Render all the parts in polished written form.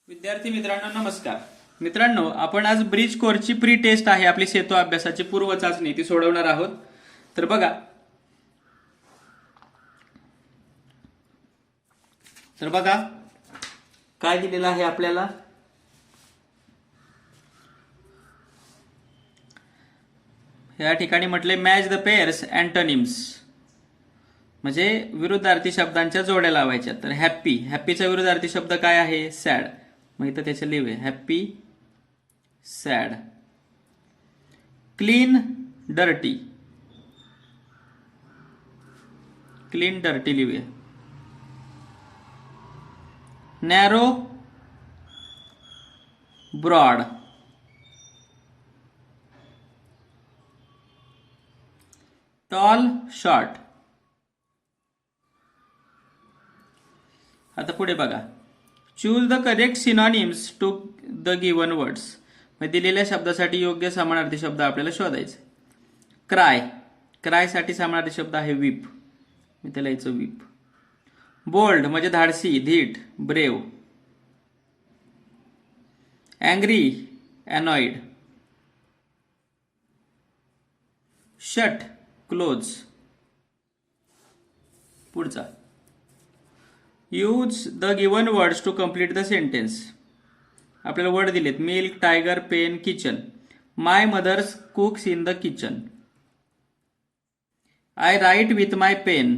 विद्यार्थी मित्रांनो नमस्कार. मित्रांनो, आपण आज ब्रिज कोर्सची प्री टेस्ट आहे आपली सेतू अभ्यासाची पूर्व चाचणी ती सोडवणार आहोत. तर बघा काय दिलेलं आहे आपल्याला. या ठिकाणी म्हटले मॅच द पेअर्स अँटोनिम्स, म्हणजे विरुद्धार्थी शब्दांच्या जोड्या लावायच्या. तर हॅपीचा विरुद्धार्थी शब्द काय आहे? सॅड. मग इथं त्याचे लिहूया हॅपी, सॅड. क्लीन डर्टी लिहूया. Narrow broad. Tall short. आता पुढे बघा, choose the correct synonyms to the given words. मग दिलेल्या शब्दासाठी योग्य समानार्थी शब्द आपल्याला शोधायचे. क्राय साठी समानार्थी शब्द आहे वीप, मी त्याला यायचं वीप. बोल्ड म्हणजे धाडसी, धीट, brave. Angry, annoyed. Shut, close. पुढचा, use the given words to complete the sentence. आपल्याला वर्ड दिलेत milk, tiger, pen, kitchen. My mother's cooks in the kitchen. I write with my pen.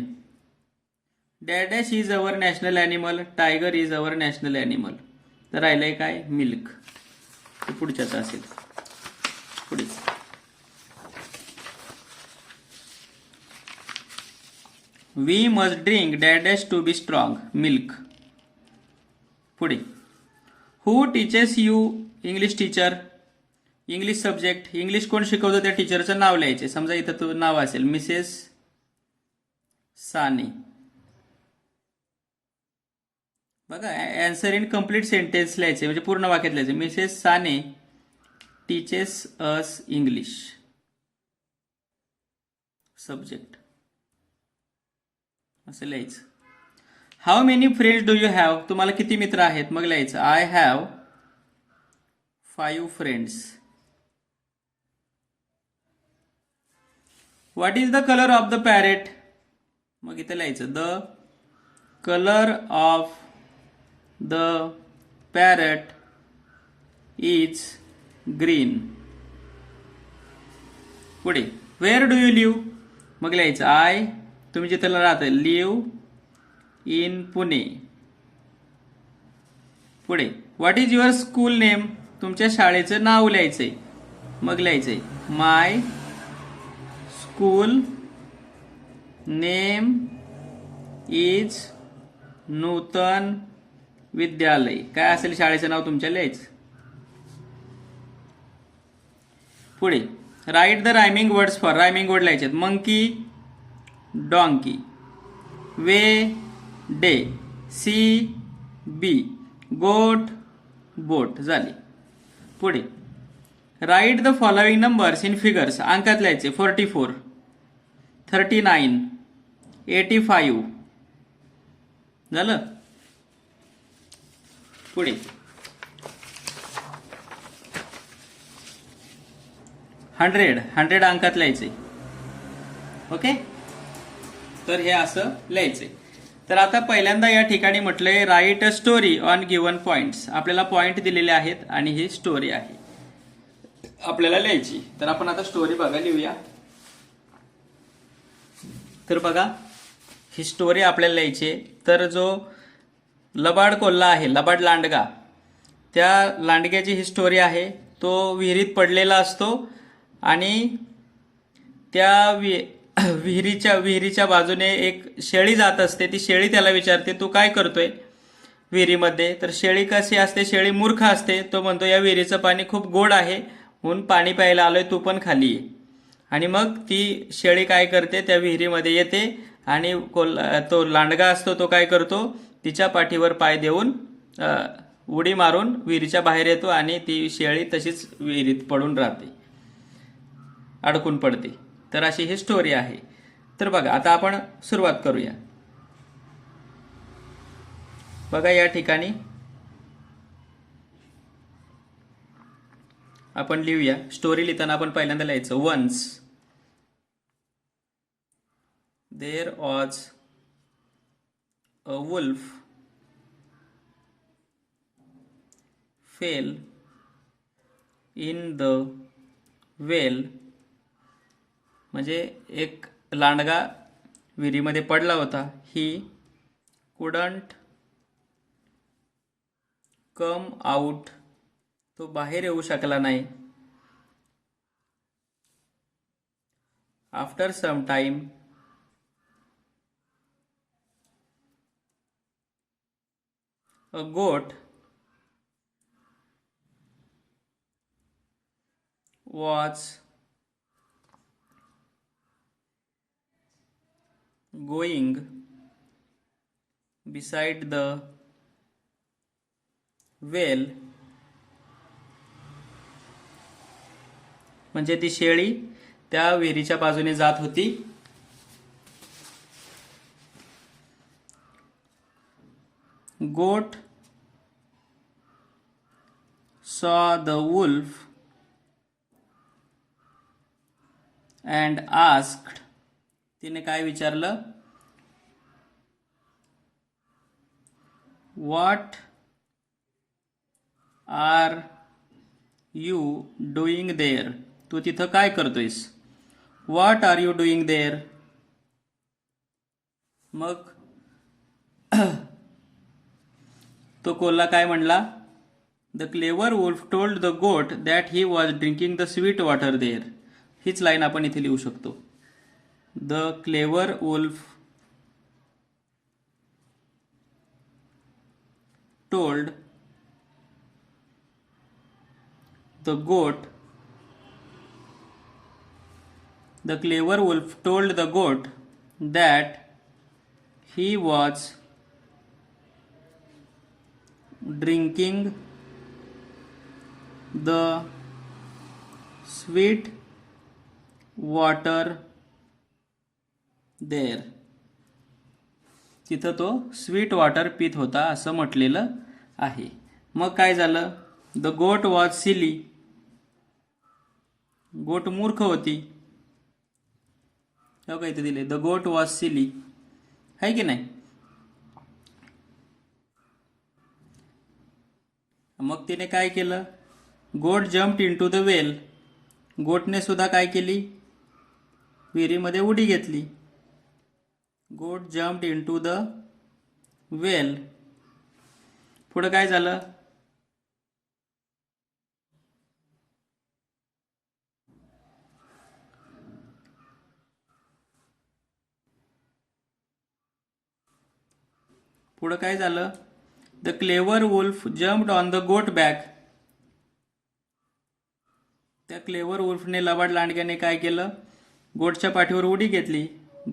डॅडॅश is our national animal. Tiger is our national animal. तर राहिलंय काय? Milk. पुढच्याच असेल. पुढे We must drink dash to be strong. Milk. पुढे, who teaches you? English teacher. English subject. English कोण शिकवतं त्या टीचरचं नाव लिहायचे. समजा इथं तो नाव असेल मिसेस साने. बघा, आन्सर इन कम्प्लीट सेंटेन्स लिहायचे, म्हणजे पूर्ण वाक्यात लिहायचे. Mrs Sane teaches us English. Subject असं लिहायचं. How many friends do you have? तुम्हाला किती मित्र आहेत? मग लिहायचं I have 5 friends. What is the colour of the parrot? मग इथे लिहायचं the colour of the parrot is green. पुढे, वेअर डू यू लिव्ह? मग लिहायचं आय, तुम्ही जिथे राहता, लिव्ह इन पुणे. पुढे, what is your school name? तुमच्या शाळेचं नाव लिहायचंय. मग लिहायचंय my school name is Nutan Vidyalaya. काय असेल शाळेचं नाव तुमच्या लिहायचं. पुढे, write the rhyming words for. Rhyming word लिहायचे. Monkey, donkey. Way, day. Sea, bee. Goat, boat. झाली. पुढे, write the following numbers in figures. अंकात लिहायचे 44, 39, 85. झालं. पुढे, 100 अंकात लिहायचे. ओके, तर हे असं लिहायचंय. तर आता पहिल्यांदा या ठिकाणी म्हटलंय right a story on given points. आपल्याला पॉइंट दिलेले आहेत आणि ही स्टोरी आहे आपल्याला लिहायची. तर आपण आता स्टोरी बघा लिहूया. तर बघा, ही स्टोरी आपल्याला लिहायची. तर जो लबाड कोल्हा आहे, लबाड लांडगा, त्या लांडग्याची ही स्टोरी आहे. तो विहिरीत पडलेला असतो आणि त्या विहिरीच्या बाजूने एक शेळी जात असते. ती शेळी त्याला विचारते, तू काय करतोय विहिरीमध्ये? तर शेळी कशी असते? शेळी मूर्ख असते. तो म्हणतो, या विहिरीचं पाणी खूप गोड आहे म्हणून पाणी प्यायला आलोय, तू पण खाली ये. आणि मग ती शेळी काय करते? त्या विहिरीमध्ये येते आणि तो लांडगा असतो तो काय करतो? तिच्या पाठीवर पाय देऊन उडी मारून विहिरीच्या बाहेर येतो आणि ती शेळी तशीच विहिरीत पडून राहते, अडकून पडते. तर अशी ही स्टोरी आहे. तर बघा, आता आपण सुरुवात करूया. बघा या ठिकाणी आपण लिहूया. स्टोरी लिहिताना आपण पहिल्यांदा लिहायचं once there was a wolf fell in the well. म्हणजे एक लांडगा विहिरीमध्ये पडला होता. He couldn't come out. तो बाहेर येऊ शकला नाही. आफ्टर सम टाइम अ गोट was going beside the well. म्हणजे ती शेळी त्या विहिरीच्या बाजूने जात होती. गोट saw the wolf and asked. तिने काय विचारलं? What are you doing there? तू तिथं काय करतोयस? What are you doing there? मग तो कोल्हा काय म्हणला? The clever wolf told the goat that he was drinking the sweet water there. हीच लाईन आपण इथे लिहू शकतो. The clever wolf told the goat. The clever wolf told the goat that he was drinking the sweet water there. तिथं तो sweet water पित होता असं म्हटलेलं आहे. मग काय झालं? द गोट वॉज सिली. गोट मूर्ख होती. हो का इथे दिले द गोट वॉज सिली, आहे की नाही? मग तिने काय केलं? गोट जम्प्ड इनटू द वेल. गोटने सुद्धा काय केली? विहिरीमध्ये उडी घेतली. गोट जम्प्ड इनटू द वेल. पुढे काय झालं? पुढे काय झालं? The clever wolf jumped on the goat back. त्या क्लेवर वुल्फने, लबाड लांडग्याने काय केलं? गोटच्या पाठीवर उडी घेतली.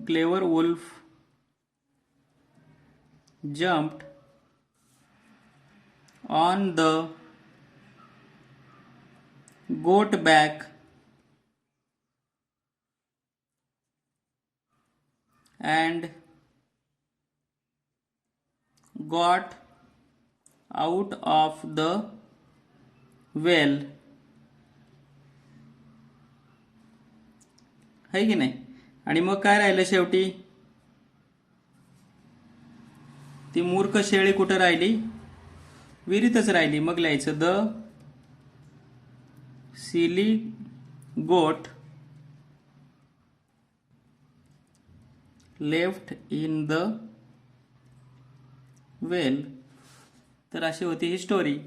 Clever wolf jumped on the goat back and got out of the well. है की नाही? आणि मग काय राहिलं शेवटी? ती मूर्ख शेळी कुठं राहिली? विहिरीतच राहिली. मग लिहायचं द सिली गोट लेफ्ट इन द वेल. तर अशी होती ही स्टोरी.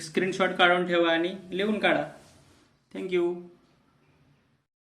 स्क्रीनशॉट काढून ठेवा आणि लिहून काढा. थँक्यू.